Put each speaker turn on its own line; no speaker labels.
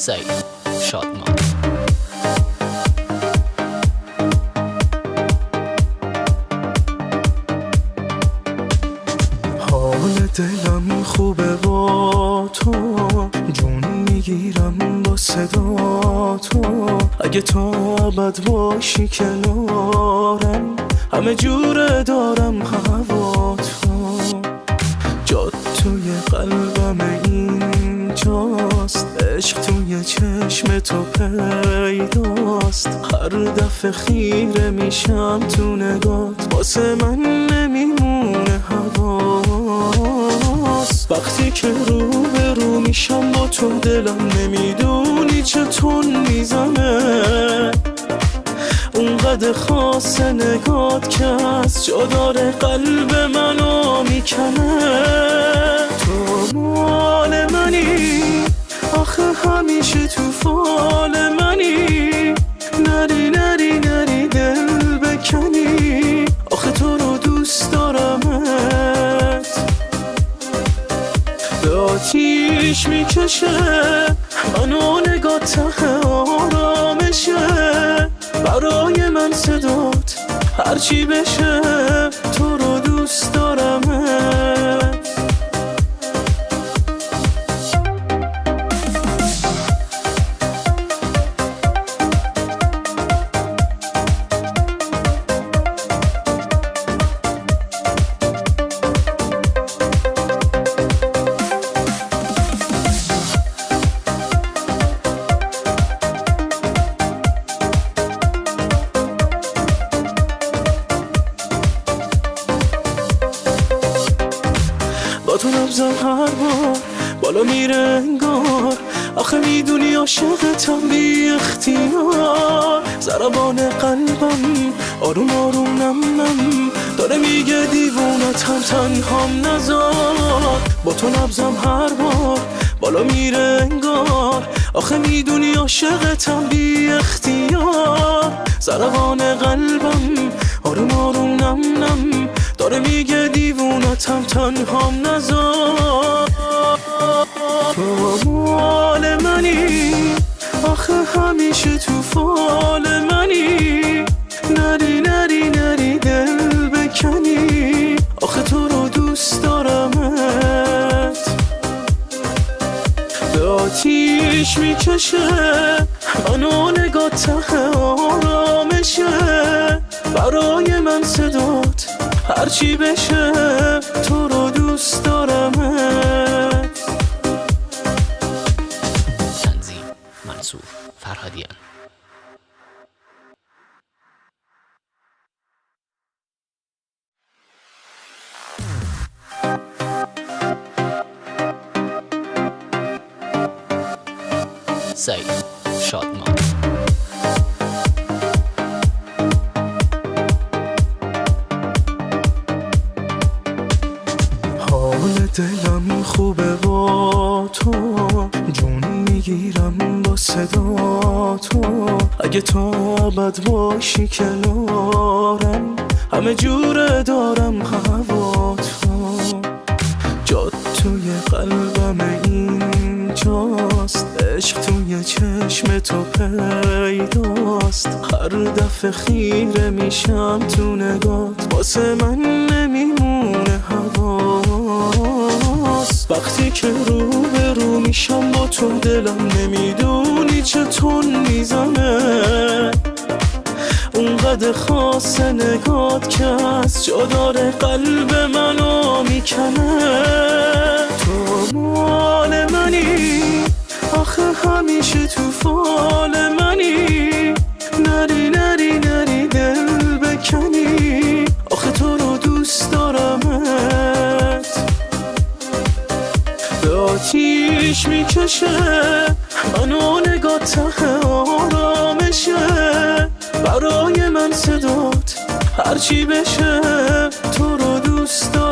سعید شادمان.
حال دلم خوبه با تو، جون میگیرم با صدا تو. اگه تو ابد باشی کنارم، همه جوره دارم هوا تو. جات توی قلبم اینجاست، عشق توی چشم تو پیداست. هر دفعه خیره میشم تو نگات، واسه من نمیمونه حواس. وقتی که رو به رو میشم با تو، دلم نمیدونی چطور میزنه. اونقدر خاص نگات که از جا داره قلب منو میکنه. تو مال منی، آخه همیشه تو فال منی. نری نری نری دل بکنی، آخه تو رو دوست دارمت. به آتیش میکشه منو نگاه، ته آرامشه. برای من صدات هرچی بشه، تو رو دوست دارمت. با تو نبزم هر بار بالا میره انگار، آخه میدونی عاشقتم بی اختیار. ضربان قلبم آروم آروم نم نم داره میگه دیوونتم، تنهام نذار. با تو نبزم هر بار بالا میره انگار، آخه میدونی عاشقتم بی اختیار. ضربان قلبم آروم آروم نم نم داره میگه دیوونتم، تنهام نذار. تو مال منی، آخه همیشه تو فال منی. نری نری نری دل بکنی، آخه تو رو دوست دارمت. به آتیش میکشه منو نگاه، ته آرامشه. برای من صدات هرچی بشه، تو رو دوست دارمت.
تنظیم منصور فرهادیان. سعید شادمان.
حال دلم خوبه با تو، جون میگیرم با صدا تو. اگه تو ابد باشی کنارم، همه جوره دارم هوا تو. جات توی قلبم اینجاست، عشق توی چشم تو پیداست. هر دفعه خیره میشم تو نگات، واسه من نمیمونه حواس. وقتی که رو به رو میشم با تو، دلم نمیدونی چطور میزنه. اونقدر خاص نگات که از جا داره قلب منو میکنه. تو مال منی، آخه همیشه تو فال منی. نری نری نری دل بکنی، آخه تو رو دوست دارمت. به آتیش میکشه منو نگاه، ته آرامشه. برای من صدات هرچی بشه، تو رو دوست دارم.